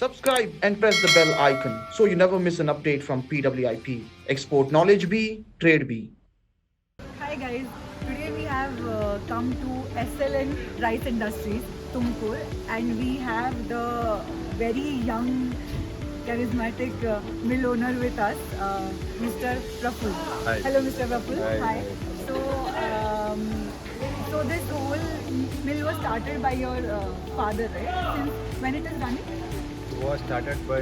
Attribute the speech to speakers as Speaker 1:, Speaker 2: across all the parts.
Speaker 1: Subscribe and press the bell icon so you never miss an update from PWIP. Export knowledge be, trade be.
Speaker 2: Hi guys, today we have come to SLN Rice Industries, Tumkur, and we have the very young, charismatic mill owner with us, Mr. Praful.
Speaker 3: Hi.
Speaker 2: Hello, Mr. Praful.
Speaker 3: Hi.
Speaker 2: So, so this whole mill was started by your father, right? Since when it is running?
Speaker 3: It was started by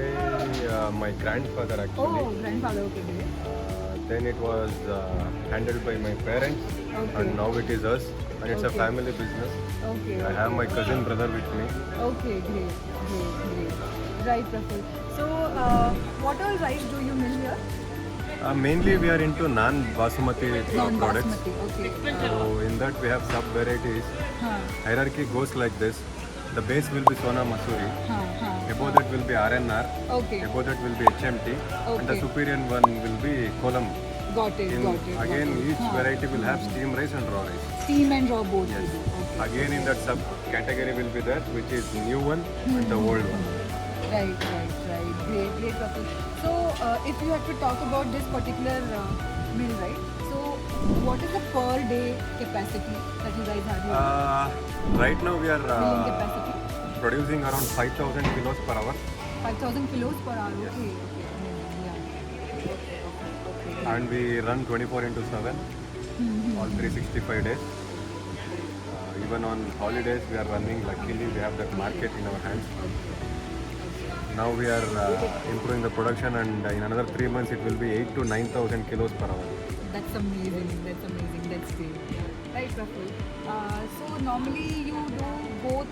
Speaker 3: my grandfather actually.
Speaker 2: Oh, grandfather. Okay, great.
Speaker 3: Then it was handled by my parents,
Speaker 2: Okay.
Speaker 3: and now it is us, and it's a
Speaker 2: Okay.
Speaker 3: family business.
Speaker 2: Okay.
Speaker 3: I have my cousin brother with me.
Speaker 2: Okay, great. Right, Praful. So, what all rice do you mill here?
Speaker 3: Mainly we are into non-basmati products.
Speaker 2: Non-basmati, okay.
Speaker 3: So in that we have sub-varieties.
Speaker 2: Huh,
Speaker 3: Hierarchy goes like this. The base will be Sona Masuri.
Speaker 2: huh.
Speaker 3: Above that will be RNR.
Speaker 2: Okay,
Speaker 3: Above that will be HMT. And the
Speaker 2: Okay.
Speaker 3: superior one will be Kolam.
Speaker 2: got it.
Speaker 3: Again,
Speaker 2: got it.
Speaker 3: each variety will have steam rice and raw rice.
Speaker 2: Steam and raw both.
Speaker 3: Yes.
Speaker 2: will do. Okay.
Speaker 3: Again, in that sub category will be that which is new one and the old one.
Speaker 2: Right. Great, Praful. So, if you have to talk about this particular mill, right? So, what is the per day capacity that you guys have here?
Speaker 3: Right now we are
Speaker 2: Milling capacity?
Speaker 3: producing around 5,000 kilos per hour,
Speaker 2: 5,000 kilos per hour. Okay. Yeah. Okay.
Speaker 3: and we run 24 into 7, all 365 days. Even on holidays we are running. Luckily we have that market in our hands. Now we are improving the production, and in another 3 months it will be 8 to 9,000 kilos per hour.
Speaker 2: That's amazing. That's great. Right, Praful. So normally you do both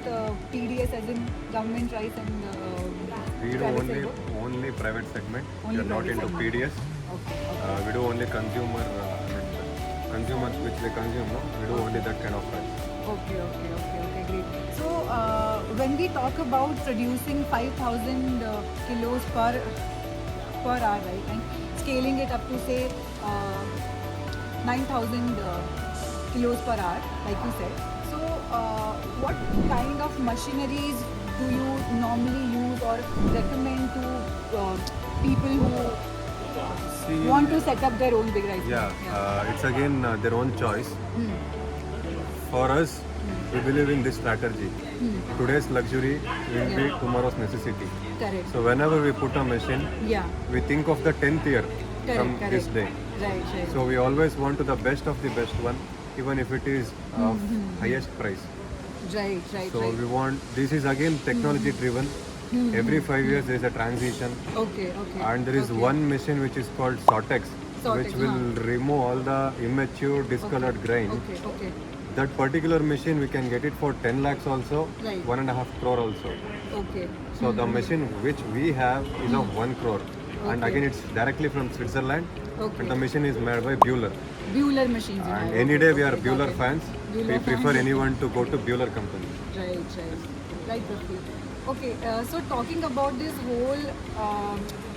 Speaker 2: PDS as in government rice and
Speaker 3: We do
Speaker 2: private
Speaker 3: only
Speaker 2: sector?
Speaker 3: only private segment.
Speaker 2: Only
Speaker 3: We are not
Speaker 2: private
Speaker 3: into
Speaker 2: segment.
Speaker 3: PDS.
Speaker 2: Okay.
Speaker 3: We do only consumers which they consume. No? We do only that kind of rice.
Speaker 2: Okay, great. So when we talk about producing 5,000 kilos per hour, right, and scaling it up to say 9,000 kilos per hour, like you said. So what kind of machineries do you normally use or recommend to people who
Speaker 3: See,
Speaker 2: want to set up their own big rice mill?
Speaker 3: yeah, it's again their own choice. For us, we believe in this strategy. Today's luxury will be tomorrow's necessity.
Speaker 2: Correct.
Speaker 3: So whenever we put a machine,
Speaker 2: Yeah.
Speaker 3: we think of the 10th year from
Speaker 2: Correct.
Speaker 3: this day.
Speaker 2: Right.
Speaker 3: So we always want to the best of the best one, even if it is of highest price.
Speaker 2: Right.
Speaker 3: So we want, this is again technology driven. Every 5 years there is a transition,
Speaker 2: Okay.
Speaker 3: and there is
Speaker 2: Okay.
Speaker 3: one machine which is called Sortex,
Speaker 2: Sortex,
Speaker 3: which will remove all the immature discolored grain.
Speaker 2: Okay.
Speaker 3: That particular machine we can get it for 10 lakhs also,
Speaker 2: Right.
Speaker 3: 1.5 crore also.
Speaker 2: Okay.
Speaker 3: So the machine which we have is of 1 crore, and
Speaker 2: Okay.
Speaker 3: again it's directly from Switzerland,
Speaker 2: Okay.
Speaker 3: and the machine is made by Bueller.
Speaker 2: Bueller machines. you
Speaker 3: And
Speaker 2: have.
Speaker 3: any
Speaker 2: Okay,
Speaker 3: day we are
Speaker 2: got
Speaker 3: Bueller
Speaker 2: it.
Speaker 3: fans.
Speaker 2: Bueller
Speaker 3: We prefer
Speaker 2: fans.
Speaker 3: anyone to go to Bueller company.
Speaker 2: Right. Praful. Okay. So talking about this whole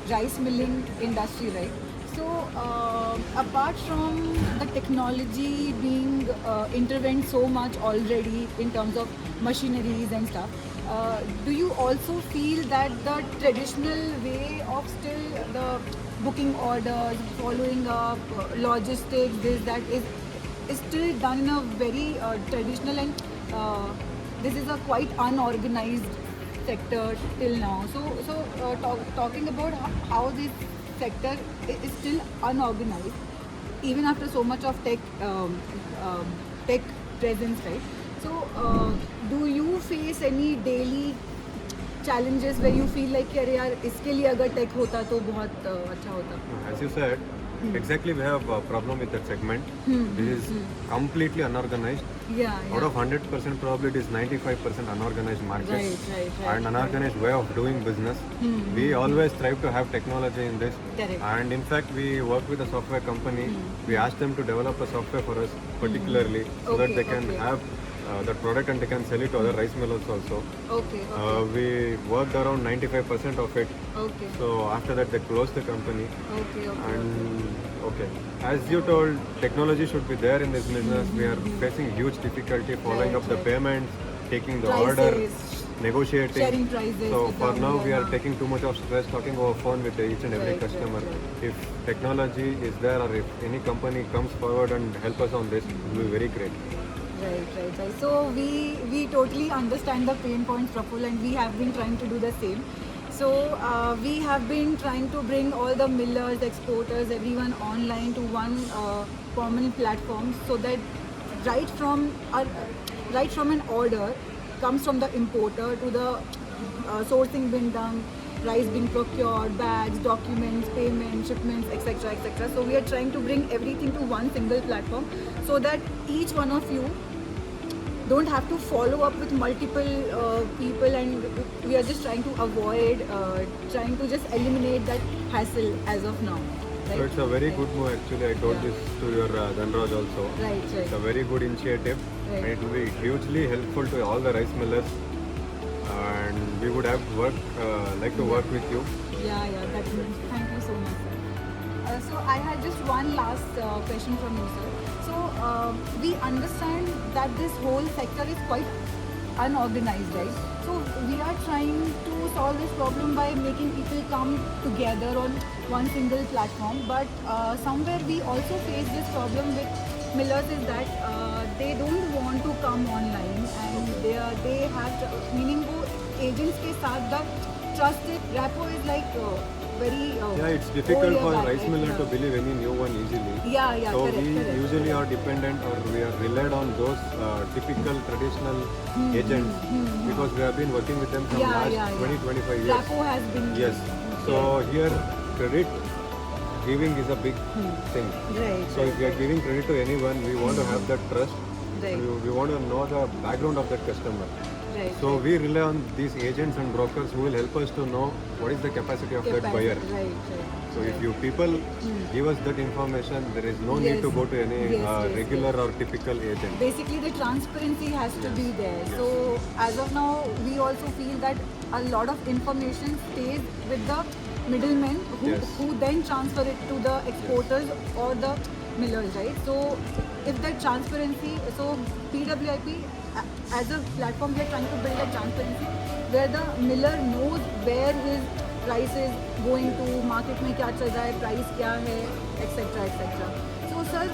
Speaker 2: rice milling industry, right? So apart from the technology being intervened so much already in terms of machineries and stuff, do you also feel that the traditional way of still the booking orders, following up, logistics, that is still done in a very traditional and this is a quite unorganized sector till now. So talking about how this sector is still unorganized, even after so much of tech presence, right? So do you face any daily challenges where you feel like कि अरे यार इसके लिए अगर tech होता तो बहुत अच्छा होता?
Speaker 3: As you said, exactly we have a problem with that segment. This is completely unorganized.
Speaker 2: Yeah.
Speaker 3: Out of 100%, probably it is 95% unorganized market
Speaker 2: Right.
Speaker 3: and unorganized way of doing business. We always strive to have technology in this.
Speaker 2: Correct.
Speaker 3: And in fact, we work with a software company. We ask them to develop a software for us particularly so that they can have that product and they can sell it to other rice millers also.
Speaker 2: Okay.
Speaker 3: We worked around 95% of it.
Speaker 2: Okay.
Speaker 3: So after that, they closed the company.
Speaker 2: Okay.
Speaker 3: And okay, as you told, technology should be there in this business. We are facing huge difficulty following up the payments, taking the order.
Speaker 2: Prices,
Speaker 3: negotiating.
Speaker 2: Sharing prices
Speaker 3: So
Speaker 2: with
Speaker 3: for
Speaker 2: the
Speaker 3: now we are
Speaker 2: millionaire.
Speaker 3: taking too much of stress talking over phone with each and every
Speaker 2: Right, right,
Speaker 3: customer.
Speaker 2: right.
Speaker 3: If technology is there or if any company comes forward and help us on this, it will be very great.
Speaker 2: Right. So we totally understand the pain points, Praful, and we have been trying to do the same. So we have been trying to bring all the millers, exporters, everyone online to one common platform, so that right from our, right from an order comes from the importer to the sourcing being done, rice being procured, bags, documents, payments, shipments, etc., etc. So we are trying to bring everything to one single platform, so that each one of you don't have to follow up with multiple people, and we are just trying to avoid, trying to just eliminate that hassle as of now. Right?
Speaker 3: So it's a very good move actually. I told
Speaker 2: Yeah.
Speaker 3: this to your Dhanraj also.
Speaker 2: Right.
Speaker 3: It's a very good initiative
Speaker 2: Right.
Speaker 3: and it will be hugely helpful to all the rice millers, and we would have like to work with you.
Speaker 2: Yeah, definitely. Thank you so much, sir. So I had just one last question from you, sir. So we understand that this whole sector is quite unorganized, right? So we are trying to solve this problem by making people come together on one single platform. But somewhere we also face this problem with millers, is that they don't want to come online, and they have meaning वो agents के साथ the trusted rapport is like very
Speaker 3: Yeah, it's difficult
Speaker 2: over
Speaker 3: for
Speaker 2: that,
Speaker 3: rice
Speaker 2: right?
Speaker 3: miller to
Speaker 2: Yeah.
Speaker 3: believe any new one easily.
Speaker 2: Yeah,
Speaker 3: So
Speaker 2: correct,
Speaker 3: we
Speaker 2: correct.
Speaker 3: usually are dependent or we are relied on those typical traditional agents because we have been working with them from last 20-25 years.
Speaker 2: Rapport has been
Speaker 3: Yes. So here credit giving is a big thing.
Speaker 2: right.
Speaker 3: So if we are giving credit to anyone, we want to have that trust.
Speaker 2: Right.
Speaker 3: We want to know the background of that customer.
Speaker 2: Right.
Speaker 3: So we rely on these agents and brokers who will help us to know what is the capacity of that buyer.
Speaker 2: Right.
Speaker 3: So if you people give us that information, there is no need to
Speaker 2: Yes.
Speaker 3: go to any
Speaker 2: Yes, yes,
Speaker 3: regular or typical agent.
Speaker 2: Basically, the transparency has to be there.
Speaker 3: Yes.
Speaker 2: So as of now, we also feel that a lot of information stays with the middlemen
Speaker 3: Yes.
Speaker 2: who then transfer it to the exporters or the millers, right? So if that transparency, so PWIP as a platform, we are trying to build a transparency where the miller knows where his price is going to, market में क्या चल रहा है, price क्या है, etc. So sir,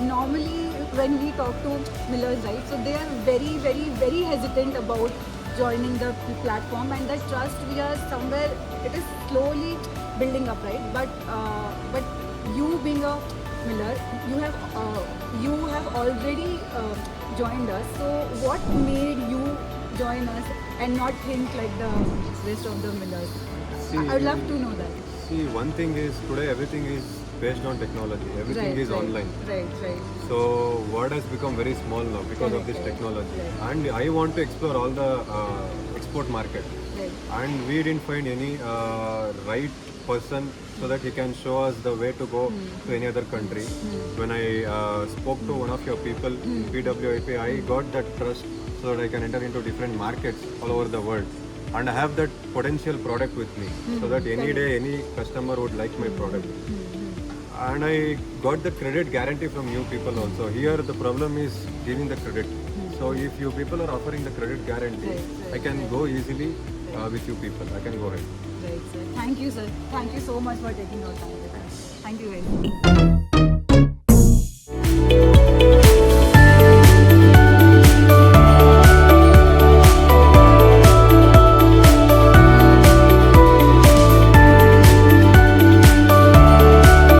Speaker 2: normally when we talk to millers, right, so they are very hesitant about joining the platform, and that trust we are somewhere, it is slowly building up, right? But you being a miller, you have already joined us. So what made you join us and not think like the rest of the millers? I'd love to know that.
Speaker 3: See, one thing is today everything is based on technology. Everything is online.
Speaker 2: Right.
Speaker 3: So world has become very small now because of this
Speaker 2: Correct.
Speaker 3: technology.
Speaker 2: Right.
Speaker 3: And I want to explore all the export market.
Speaker 2: Right.
Speaker 3: And we didn't find any right person so that he can show us the way to go to any other country. When I spoke to one of your people in PWIP, I got that trust so that I can enter into different markets all over the world. And I have that potential product with me so that any day any customer would like my product. And I got the credit guarantee from you people also. Here the problem is giving the credit. So if you people are offering the credit guarantee,
Speaker 2: Right,
Speaker 3: I can go easily with you people. I can go ahead.
Speaker 2: Right, sir. Thank you, sir. Thank you so much for taking our time with us. Thank you very much.